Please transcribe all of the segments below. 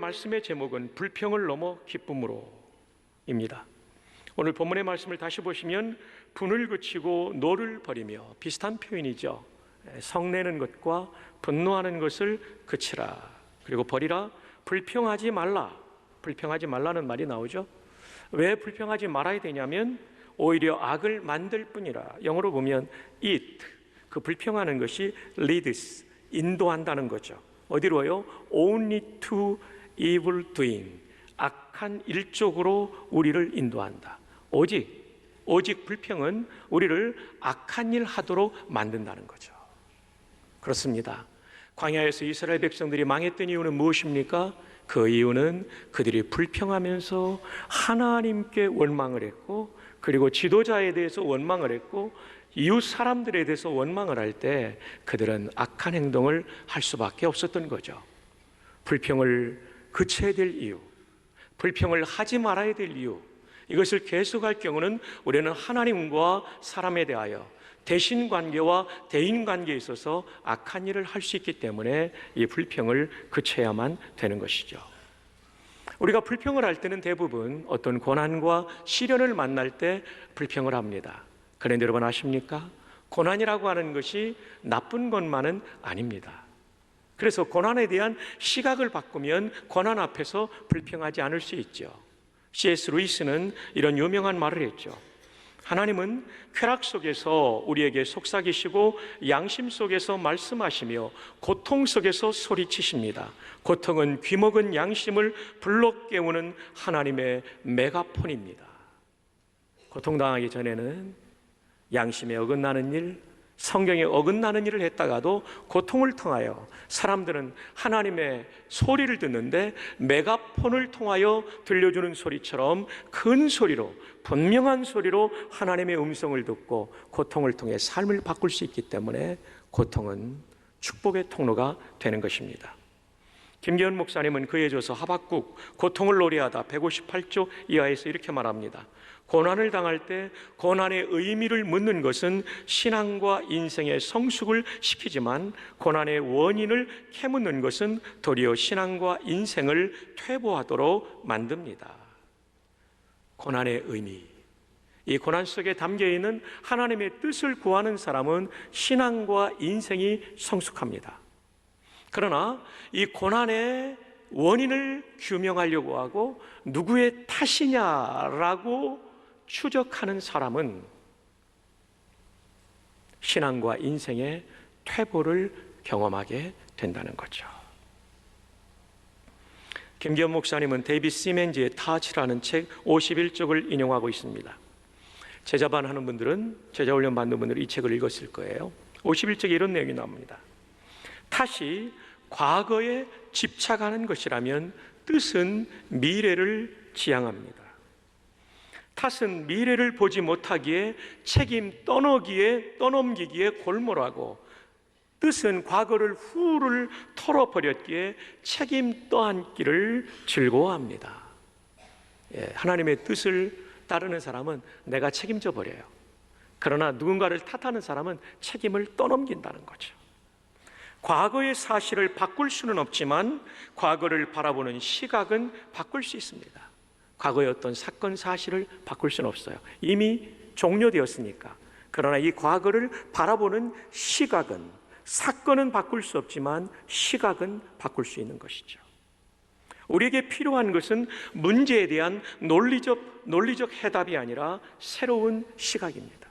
말씀의 제목은 불평을 넘어 기쁨으로입니다. 오늘 본문의 말씀을 다시 보시면 분을 그치고 노를 버리며, 비슷한 표현이죠. 성내는 것과 분노하는 것을 그치라, 그리고 버리라. 불평하지 말라. 불평하지 말라는 말이 나오죠. 왜 불평하지 말아야 되냐면 오히려 악을 만들 뿐이라. 영어로 보면 it, 그 불평하는 것이 leads, 인도한다는 거죠. 어디로요? only to evil doing, 악한 일 쪽으로 우리를 인도한다. 오직 불평은 우리를 악한 일 하도록 만든다는 거죠. 그렇습니다. 광야에서 이스라엘 백성들이 망했던 이유는 무엇입니까? 그 이유는 그들이 불평하면서 하나님께 원망을 했고, 그리고 지도자에 대해서 원망을 했고, 이웃 사람들에 대해서 원망을 할 때 그들은 악한 행동을 할 수밖에 없었던 거죠. 불평을 그쳐야 될 이유, 불평을 하지 말아야 될 이유, 이것을 계속할 경우는 우리는 하나님과 사람에 대하여 대신관계와 대인관계에 있어서 악한 일을 할 수 있기 때문에 이 불평을 그쳐야만 되는 것이죠. 우리가 불평을 할 때는 대부분 어떤 고난과 시련을 만날 때 불평을 합니다. 그런데 여러분 아십니까? 고난이라고 하는 것이 나쁜 것만은 아닙니다. 그래서 고난에 대한 시각을 바꾸면 고난 앞에서 불평하지 않을 수 있죠. C.S. 루이스는 이런 유명한 말을 했죠. 하나님은 쾌락 속에서 우리에게 속삭이시고 양심 속에서 말씀하시며 고통 속에서 소리치십니다. 고통은 귀먹은 양심을 불러 깨우는 하나님의 메가폰입니다. 고통당하기 전에는 양심에 어긋나는 일, 성경에 어긋나는 일을 했다가도 고통을 통하여 사람들은 하나님의 소리를 듣는데 메가폰을 통하여 들려주는 소리처럼 큰 소리로, 분명한 소리로 하나님의 음성을 듣고 고통을 통해 삶을 바꿀 수 있기 때문에 고통은 축복의 통로가 되는 것입니다. 김기현 목사님은 그에 져서 하박국 고통을 노래하다 158조 이하에서 이렇게 말합니다. 고난을 당할 때 고난의 의미를 묻는 것은 신앙과 인생의 성숙을 시키지만 고난의 원인을 캐묻는 것은 도리어 신앙과 인생을 퇴보하도록 만듭니다. 고난의 의미, 이 고난 속에 담겨있는 하나님의 뜻을 구하는 사람은 신앙과 인생이 성숙합니다. 그러나 이 고난의 원인을 규명하려고 하고 누구의 탓이냐라고 추적하는 사람은 신앙과 인생의 퇴보를 경험하게 된다는 거죠. 김기현 목사님은 데이빗 시멘즈의 타치라는 책 51쪽을 인용하고 있습니다. 제자반 하는 분들은, 제자훈련 받는 분들은 이 책을 읽었을 거예요. 51쪽에 이런 내용이 나옵니다. 탓이 과거에 집착하는 것이라면 뜻은 미래를 지향합니다. 탓은 미래를 보지 못하기에 책임 떠넘기기에 골몰하고, 뜻은 과거를 후를 털어버렸기에 책임 떠안기를 즐거워합니다. 하나님의 뜻을 따르는 사람은 내가 책임져 버려요. 그러나 누군가를 탓하는 사람은 책임을 떠넘긴다는 거죠. 과거의 사실을 바꿀 수는 없지만 과거를 바라보는 시각은 바꿀 수 있습니다. 과거의 어떤 사건 사실을 바꿀 수는 없어요. 이미 종료되었으니까. 그러나 이 과거를 바라보는 시각은, 사건은 바꿀 수 없지만 시각은 바꿀 수 있는 것이죠. 우리에게 필요한 것은 문제에 대한 논리적 해답이 아니라 새로운 시각입니다.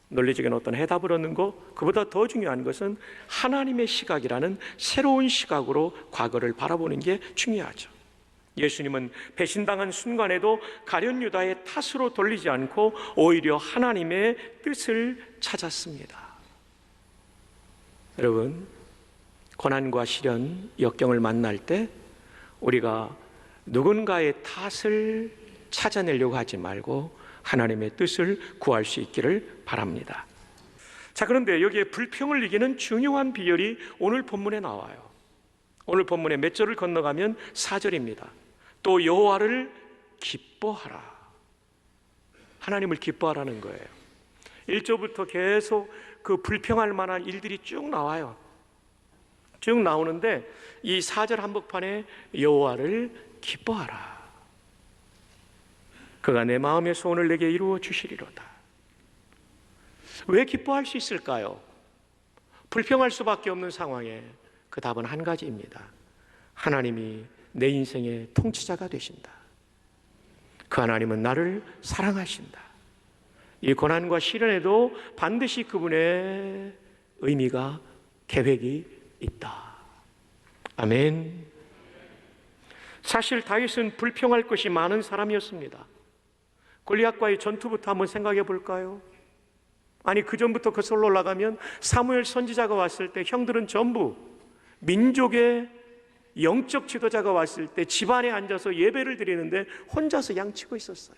논리적인 어떤 해답을 얻는 것, 그보다 더 중요한 것은 하나님의 시각이라는 새로운 시각으로 과거를 바라보는 게 중요하죠. 예수님은 배신당한 순간에도 가룟 유다의 탓으로 돌리지 않고 오히려 하나님의 뜻을 찾았습니다. 여러분, 고난과 시련, 역경을 만날 때 우리가 누군가의 탓을 찾아내려고 하지 말고 하나님의 뜻을 구할 수 있기를 바랍니다. 자, 그런데 여기에 불평을 이기는 중요한 비결이 오늘 본문에 나와요. 오늘 본문에 몇 절을 건너가면 4절입니다. 또 여호와를 기뻐하라. 하나님을 기뻐하라는 거예요. 1절부터 계속 그 불평할 만한 일들이 쭉 나와요. 쭉 나오는데 이 4절 한복판에 여호와를 기뻐하라. 그가 내 마음의 소원을 내게 이루어 주시리로다. 왜 기뻐할 수 있을까요? 불평할 수밖에 없는 상황에 그 답은 한 가지입니다. 하나님이 내 인생의 통치자가 되신다. 그 하나님은 나를 사랑하신다. 이 고난과 시련에도 반드시 그분의 의미가, 계획이 있다. 아멘. 사실 다윗은 불평할 것이 많은 사람이었습니다. 골리앗과의 전투부터 한번 생각해 볼까요? 아니, 그 전부터 거슬러 올라가면 사무엘 선지자가 왔을 때 형들은 전부 민족의 영적 지도자가 왔을 때 집안에 앉아서 예배를 드리는데 혼자서 양치고 있었어요.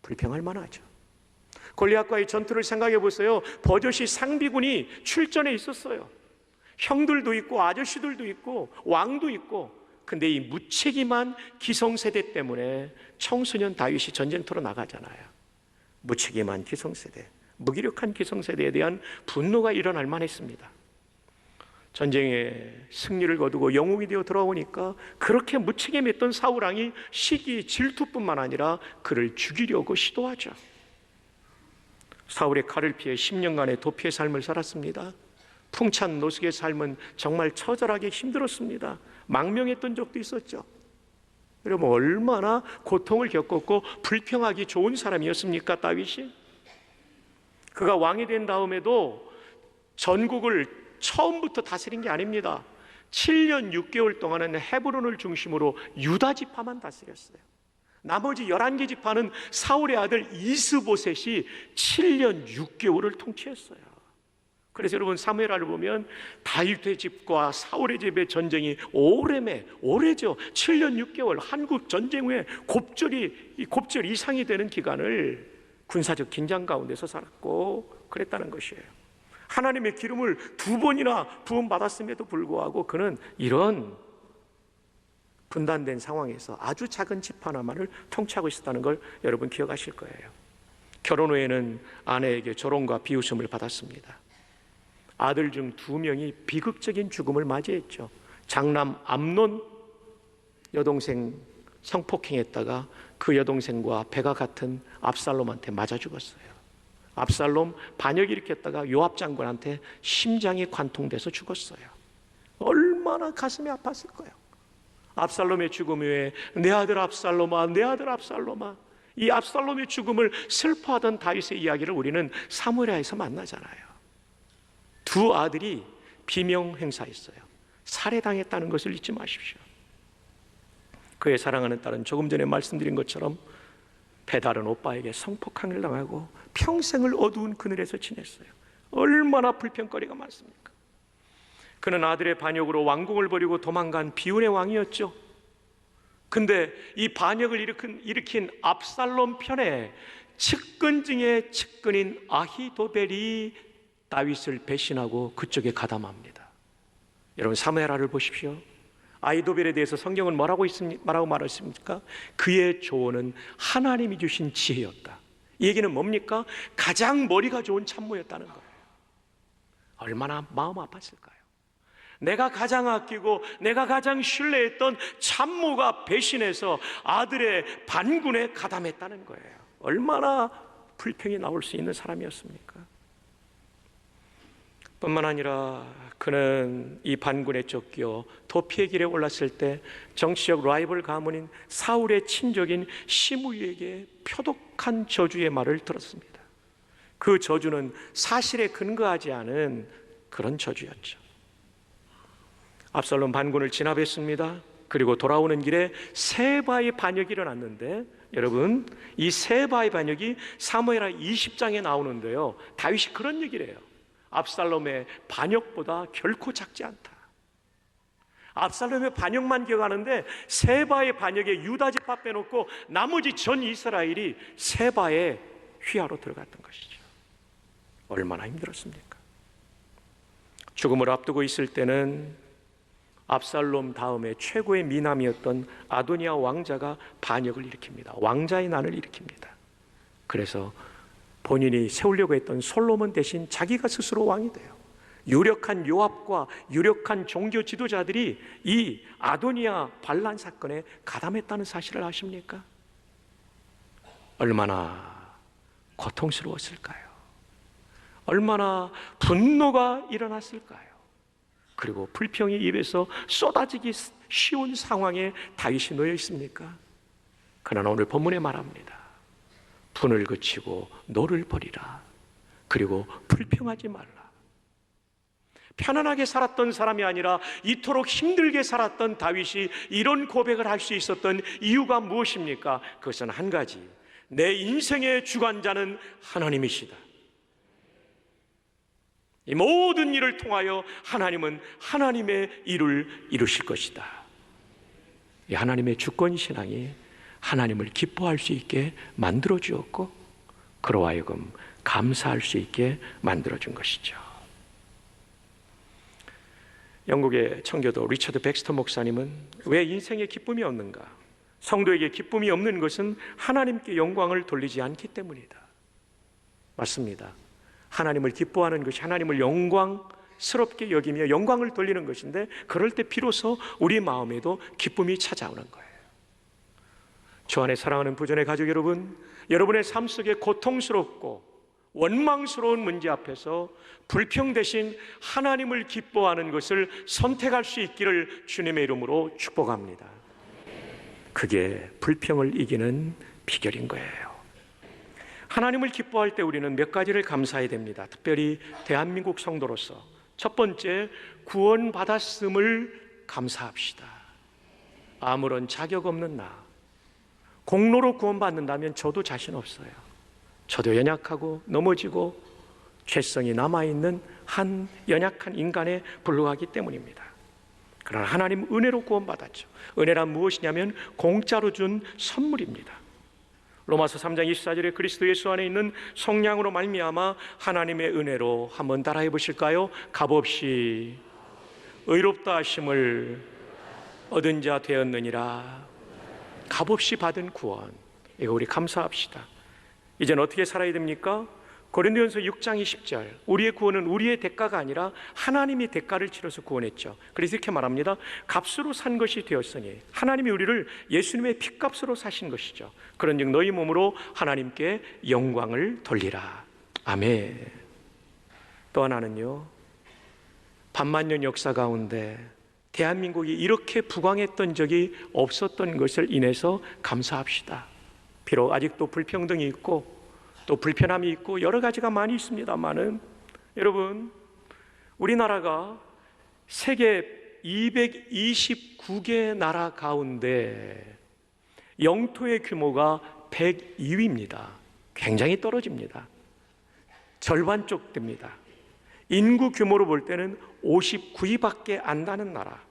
불평할 만하죠. 골리앗과의 전투를 생각해 보세요. 버젓이 상비군이 출전해 있었어요. 형들도 있고 아저씨들도 있고 왕도 있고. 근데 이 무책임한 기성세대 때문에 청소년 다윗이 전쟁터로 나가잖아요. 무책임한 기성세대, 무기력한 기성세대에 대한 분노가 일어날 만했습니다. 전쟁에 승리를 거두고 영웅이 되어 돌아오니까 그렇게 무책임했던 사울왕이 시기, 질투뿐만 아니라 그를 죽이려고 시도하죠. 사울의 칼을 피해 10년간의 도피의 삶을 살았습니다. 풍찬 노숙의 삶은 정말 처절하게 힘들었습니다. 망명했던 적도 있었죠. 여러분, 얼마나 고통을 겪었고 불평하기 좋은 사람이었습니까, 다윗이? 그가 왕이 된 다음에도 전국을 처음부터 다스린 게 아닙니다. 7년 6개월 동안은 헤브론을 중심으로 유다 지파만 다스렸어요. 나머지 11개 지파는 사울의 아들 이스보셋이 7년 6개월을 통치했어요. 그래서 여러분, 사무엘하를 보면 다윗의 집과 사울의 집의 전쟁이 오래죠. 7년 6개월, 한국 전쟁 후에 곱절 이상이 되는 기간을 군사적 긴장 가운데서 살았고 그랬다는 것이에요. 하나님의 기름을 2번이나 부음받았음에도 불구하고 그는 이런 분단된 상황에서 아주 작은 집 하나만을 통치하고 있었다는 걸 여러분 기억하실 거예요. 결혼 후에는 아내에게 조롱과 비웃음을 받았습니다. 아들 중 2명이 비극적인 죽음을 맞이했죠. 장남 암논 여동생 성폭행했다가 그 여동생과 배가 같은 압살롬한테 맞아 죽었어요. 압살롬 반역 일으켰다가 요압 장군한테 심장이 관통돼서 죽었어요. 얼마나 가슴이 아팠을 거예요. 압살롬의 죽음 후에 내 아들 압살롬아, 내 아들 압살롬아, 이 압살롬의 죽음을 슬퍼하던 다윗의 이야기를 우리는 사무엘하에서 만나잖아요. 2 아들이 비명 행사했어요. 살해당했다는 것을 잊지 마십시오. 그의 사랑하는 딸은 조금 전에 말씀드린 것처럼 배다른 오빠에게 성폭행을 당하고 평생을 어두운 그늘에서 지냈어요. 얼마나 불평거리가 많습니까? 그는 아들의 반역으로 왕궁을 버리고 도망간 비운의 왕이었죠. 근데 이 반역을 일으킨 압살롬 편에 측근 중에 측근인 아히도벨이 다윗을 배신하고 그쪽에 가담합니다. 여러분, 사무엘하를 보십시오. 아히도벨에 대해서 성경은 뭐라고 말했습니까? 그의 조언은 하나님이 주신 지혜였다. 이 얘기는 뭡니까? 가장 머리가 좋은 참모였다는 거예요. 얼마나 마음 아팠을까요? 내가 가장 아끼고 내가 가장 신뢰했던 참모가 배신해서 아들의 반군에 가담했다는 거예요. 얼마나 불평이 나올 수 있는 사람이었습니까? 뿐만 아니라 그는 이 반군에 쫓겨 도피의 길에 올랐을 때 정치적 라이벌 가문인 사울의 친족인 시므이에게 표독한 저주의 말을 들었습니다. 그 저주는 사실에 근거하지 않은 그런 저주였죠. 압살롬 반군을 진압했습니다. 그리고 돌아오는 길에 세바의 반역이 일어났는데, 여러분, 이 세바의 반역이 사무엘하 20장에 나오는데요, 다윗이 그런 얘기를 해요. 압살롬의 반역보다 결코 작지 않다. 압살롬의 반역만 기억하는데 세바의 반역에 유다 지파 빼놓고 나머지 전 이스라엘이 세바의 휘하로 들어갔던 것이죠. 얼마나 힘들었습니까? 죽음을 앞두고 있을 때는 압살롬 다음에 최고의 미남이었던 아도니아 왕자가 반역을 일으킵니다. 왕자의 난을 일으킵니다. 그래서 본인이 세우려고 했던 솔로몬 대신 자기가 스스로 왕이 돼요. 유력한 요압과 유력한 종교 지도자들이 이 아도니아 반란 사건에 가담했다는 사실을 아십니까? 얼마나 고통스러웠을까요? 얼마나 분노가 일어났을까요? 그리고 불평이 입에서 쏟아지기 쉬운 상황에 다윗이 놓여 있습니까? 그러나 오늘 본문에 말합니다. 분을 그치고 노를 버리라. 그리고 불평하지 말라. 편안하게 살았던 사람이 아니라 이토록 힘들게 살았던 다윗이 이런 고백을 할 수 있었던 이유가 무엇입니까? 그것은 한 가지. 내 인생의 주관자는 하나님이시다. 이 모든 일을 통하여 하나님은 하나님의 일을 이루실 것이다. 이 하나님의 주권신앙이 하나님을 기뻐할 수 있게 만들어 주었고, 그로 하여금 감사할 수 있게 만들어 준 것이죠. 영국의 청교도 리처드 백스터 목사님은 왜 인생에 기쁨이 없는가? 성도에게 기쁨이 없는 것은 하나님께 영광을 돌리지 않기 때문이다. 맞습니다. 하나님을 기뻐하는 것이 하나님을 영광스럽게 여기며 영광을 돌리는 것인데, 그럴 때 비로소 우리 마음에도 기쁨이 찾아오는 거예요. 주 안에 사랑하는 부전의 가족 여러분, 여러분의 삶 속에 고통스럽고 원망스러운 문제 앞에서 불평 대신 하나님을 기뻐하는 것을 선택할 수 있기를 주님의 이름으로 축복합니다. 그게 불평을 이기는 비결인 거예요. 하나님을 기뻐할 때 우리는 몇 가지를 감사해야 됩니다. 특별히 대한민국 성도로서 첫 번째, 구원받았음을 감사합시다. 아무런 자격 없는 나, 공로로 구원받는다면 저도 자신 없어요. 저도 연약하고 넘어지고 죄성이 남아있는 한 연약한 인간에 불과하기 때문입니다. 그러나 하나님 은혜로 구원받았죠. 은혜란 무엇이냐면 공짜로 준 선물입니다. 로마서 3장 24절에 그리스도 예수 안에 있는 성령으로 말미암아 하나님의 은혜로 한번 따라해 보실까요? 값없이 의롭다 하심을 얻은 자 되었느니라. 값없이 받은 구원, 이거 우리 감사합시다. 이제는 어떻게 살아야 됩니까? 고린도전서 6장 20절, 우리의 구원은 우리의 대가가 아니라 하나님이 대가를 치러서 구원했죠. 그래서 이렇게 말합니다. 값으로 산 것이 되었으니, 하나님이 우리를 예수님의 핏값으로 사신 것이죠. 그런즉 너희 몸으로 하나님께 영광을 돌리라. 아멘. 또 하나는요, 반만년 역사 가운데 대한민국이 이렇게 부강했던 적이 없었던 것을 인해서 감사합시다. 비록 아직도 불평등이 있고 또 불편함이 있고 여러 가지가 많이 있습니다만은, 여러분, 우리나라가 세계 229개 나라 가운데 영토의 규모가 102위입니다. 굉장히 떨어집니다. 절반 쪽 됩니다. 인구 규모로 볼 때는 59위밖에 안 나는 나라.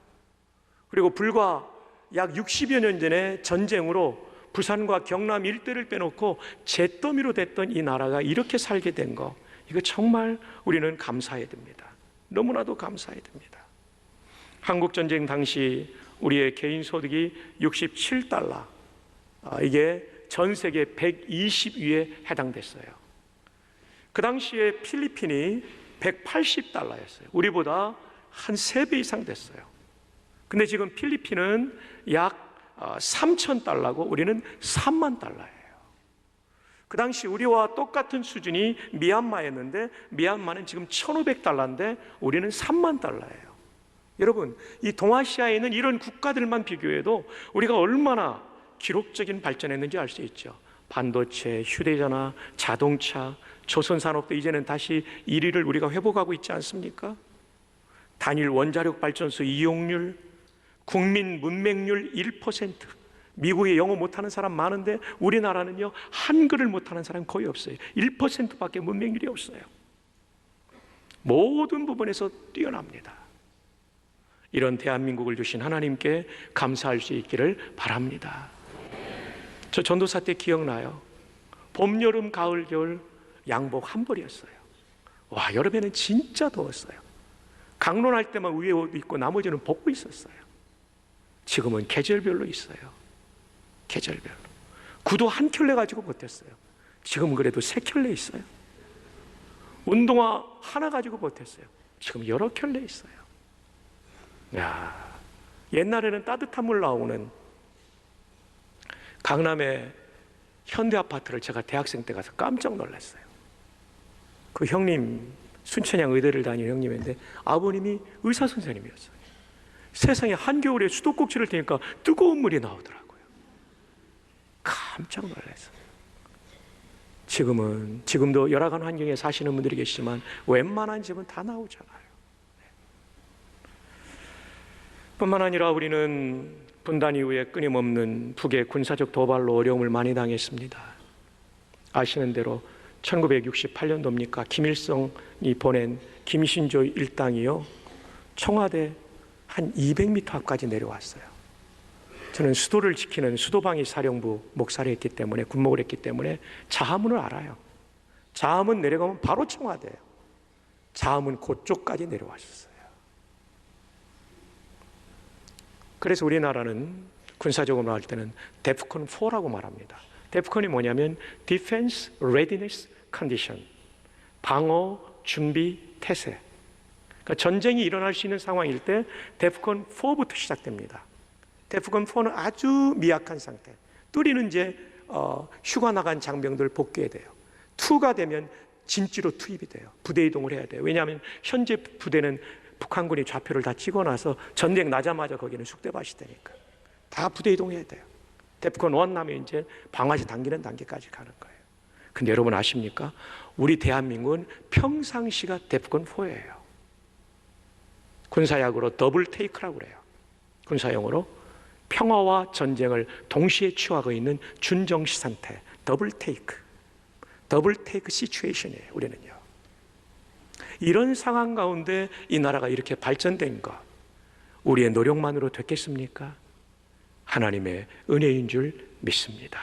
그리고 불과 약 60여 년 전에 전쟁으로 부산과 경남 일대를 빼놓고 잿더미로 됐던 이 나라가 이렇게 살게 된 거, 이거 정말 우리는 감사해야 됩니다. 너무나도 감사해야 됩니다. 한국전쟁 당시 우리의 개인 소득이 67달러, 이게 전 세계 120위에 해당됐어요. 그 당시에 필리핀이 180달러였어요. 우리보다 한 3배 이상 됐어요. 근데 지금 필리핀은 약 3,000달러고 우리는 3만 달러예요. 그 당시 우리와 똑같은 수준이 미얀마였는데, 미얀마는 지금 1,500달러인데 우리는 3만 달러예요. 여러분, 이 동아시아에 있는 이런 국가들만 비교해도 우리가 얼마나 기록적인 발전했는지 알 수 있죠. 반도체, 휴대전화, 자동차, 조선산업도 이제는 다시 1위를 우리가 회복하고 있지 않습니까? 단일 원자력 발전소 이용률, 국민 문맹률 1%. 미국에 영어 못하는 사람 많은데 우리나라는요, 한글을 못하는 사람 거의 없어요. 1%밖에 문맹률이 없어요. 모든 부분에서 뛰어납니다. 이런 대한민국을 주신 하나님께 감사할 수 있기를 바랍니다. 저 전도사 때 기억나요. 봄, 여름, 가을, 겨울 양복 한 벌이었어요. 와, 여름에는 진짜 더웠어요. 강론할 때만 위에 옷 입고 나머지는 벗고 있었어요. 지금은 계절별로 있어요. 계절별로. 구두 한 켤레 가지고 버텼어요. 지금은 그래도 3켤레 있어요. 운동화 하나 가지고 버텼어요. 지금 여러 켤레 있어요. 야, 옛날에는 따뜻한 물 나오는 강남의 현대 아파트를 제가 대학생 때 가서 깜짝 놀랐어요. 그 형님, 순천향 의대를 다니는 형님인데 아버님이 의사 선생님이었어요. 세상에 한겨울에 수도꼭지를 대니까 뜨거운 물이 나오더라고요. 깜짝 놀랐어요. 지금도 열악한 환경에 사시는 분들이 계시지만 웬만한 집은 다 나오잖아요. 뿐만 아니라 우리는 분단 이후에 끊임없는 북의 군사적 도발로 어려움을 많이 당했습니다. 아시는 대로 1968년도입니까? 김일성이 보낸 김신조 일당이요, 청와대 한 200m 앞까지 내려왔어요. 저는 수도를 지키는 수도방위 사령부 목사를 했기 때문에, 군목을 했기 때문에 자하문을 알아요. 자하문 내려가면 바로 청와대예요. 자하문 그쪽까지 내려왔었어요. 그래서 우리나라는 군사적으로 할 때는 데프콘 4라고 말합니다. 데프콘이 뭐냐면 Defense Readiness Condition, 방어 준비 태세. 그러니까 전쟁이 일어날 수 있는 상황일 때 데프콘 4부터 시작됩니다. 데프콘 4는 아주 미약한 상태. 3는 이제 휴가 나간 장병들 복귀해야 돼요. 2가 되면 진지로 투입이 돼요. 부대 이동을 해야 돼요. 왜냐하면 현재 부대는 북한군이 좌표를 다 찍어놔서 전쟁 나자마자 거기는 쑥대밭이 되니까 다 부대 이동해야 돼요. 데프콘 1 나면 이제 방아지 당기는 단계까지 가는 거예요. 근데 여러분 아십니까? 우리 대한민국은 평상시가 데프콘 4예요. 군사약으로 더블 테이크라고 그래요. 군사용어로 평화와 전쟁을 동시에 취하고 있는 준정시 상태, 더블 테이크 시츄에이션이에요. 우리는요. 이런 상황 가운데 이 나라가 이렇게 발전된 것, 우리의 노력만으로 됐겠습니까? 하나님의 은혜인 줄 믿습니다.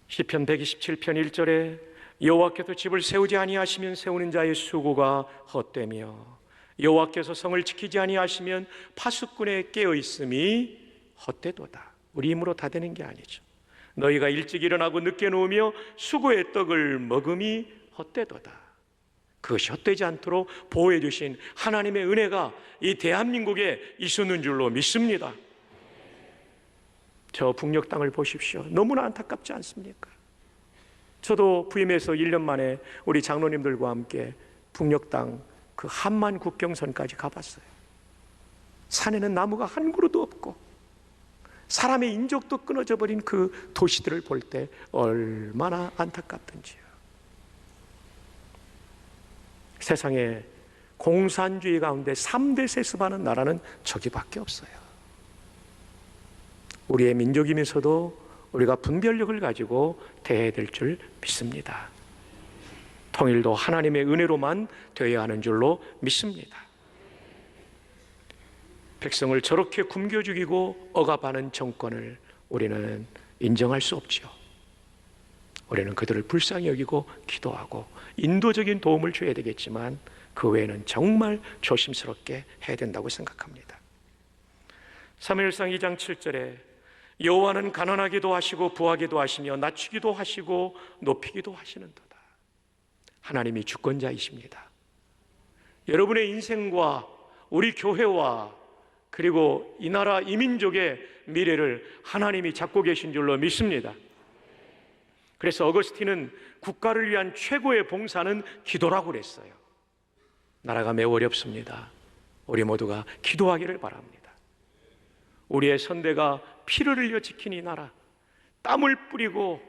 시편 127편 1절에 여호와께서 집을 세우지 아니하시면 세우는 자의 수고가 헛되며 여호와께서 성을 지키지 아니하시면 파수꾼의 깨어있음이 헛되도다. 우리 힘으로 다 되는 게 아니죠. 너희가 일찍 일어나고 늦게 누우며 수고의 떡을 먹음이 헛되도다. 그것이 헛되지 않도록 보호해 주신 하나님의 은혜가 이 대한민국에 있었는 줄로 믿습니다. 저 북녘 땅을 보십시오. 너무나 안타깝지 않습니까? 저도 부임해서 1년 만에 우리 장로님들과 함께 북녘 땅 그 한만 국경선까지 가봤어요. 산에는 나무가 한 그루도 없고 사람의 인적도 끊어져 버린 그 도시들을 볼 때 얼마나 안타깝던지요. 세상에 공산주의 가운데 3대 세습하는 나라는 저기밖에 없어요. 우리의 민족이면서도 우리가 분별력을 가지고 대해야 될 줄 믿습니다. 통일도 하나님의 은혜로만 되어야 하는 줄로 믿습니다. 백성을 저렇게 굶겨 죽이고 억압하는 정권을 우리는 인정할 수 없죠. 우리는 그들을 불쌍히 여기고 기도하고 인도적인 도움을 줘야 되겠지만 그 외에는 정말 조심스럽게 해야 된다고 생각합니다. 사무엘상 2장 7절에 여호와는 가난하게도 하시고 부하게도 하시며 낮추기도 하시고 높이기도 하시는도다. 하나님이 주권자이십니다. 여러분의 인생과 우리 교회와 그리고 이 나라 이민족의 미래를 하나님이 잡고 계신 줄로 믿습니다. 그래서 어거스틴은 국가를 위한 최고의 봉사는 기도라고 그랬어요. 나라가 매우 어렵습니다. 우리 모두가 기도하기를 바랍니다. 우리의 선대가 피를 흘려 지킨 이 나라, 땀을 뿌리고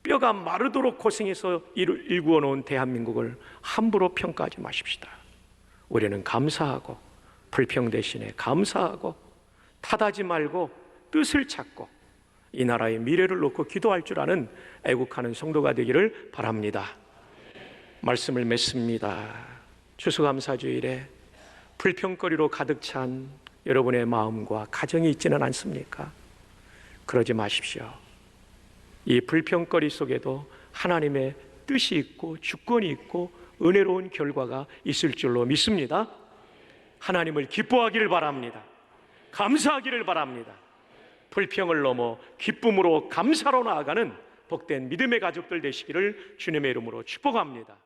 뼈가 마르도록 고생해서 일구어 놓은 대한민국을 함부로 평가하지 마십시다. 우리는 감사하고 불평 대신에 감사하고 탓하지 말고 뜻을 찾고 이 나라의 미래를 놓고 기도할 줄 아는 애국하는 성도가 되기를 바랍니다. 말씀을 맺습니다. 추수감사주일에 불평거리로 가득 찬 여러분의 마음과 가정이 있지는 않습니까? 그러지 마십시오. 이 불평거리 속에도 하나님의 뜻이 있고 주권이 있고 은혜로운 결과가 있을 줄로 믿습니다. 하나님을 기뻐하기를 바랍니다. 감사하기를 바랍니다. 불평을 넘어 기쁨으로 감사로 나아가는 복된 믿음의 가족들 되시기를 주님의 이름으로 축복합니다.